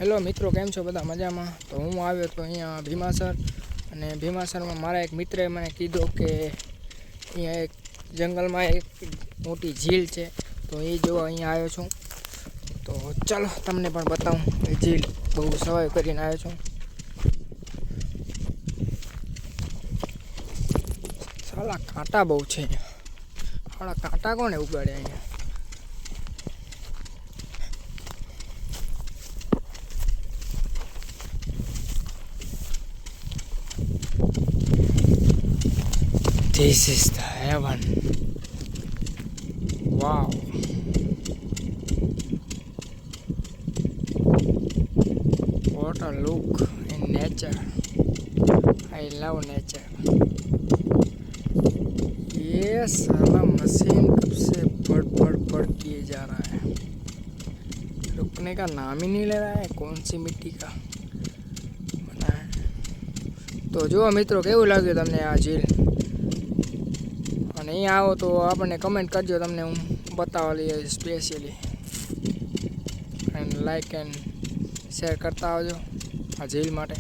Hello મિત્રો, કેમ છો બધા? મજામાં? તો હું આવ્યો તો અહીંયા ભીમાસર, અને ભીમાસરમાં મારા એક મિત્રે મને કીધું કે અહીંયા એક જંગલમાં એક મોટી ઝીલ છે, તો એ જોવા અહીંયા આવ્યો છું. તો ચાલો તમને પણ બતાવું એ ઝીલ. બહુ સવાય કરીને આવ્યો છું. સાલા કાંટા બહુ છે અહીંયા. સાલા કાંટા કોને ઉગાડે અહીંયા? This is the heaven. Wow. What a look in nature. I love nature. ये साला मशीन कब से बढ़ किए जा रहा है, रुकने का नाम ही नहीं ले रहा है. कौन सी मिट्टी का बना है? તો જો મિત્રો, કેવું લાગ્યું તમને આ ઝીલ? અને અહીંયા આવો તો આપણને કમેન્ટ કરજો, તમને હું બતાવવા લઈએ specially. And like and share કરતા આવજો આ ઝીલ માટે.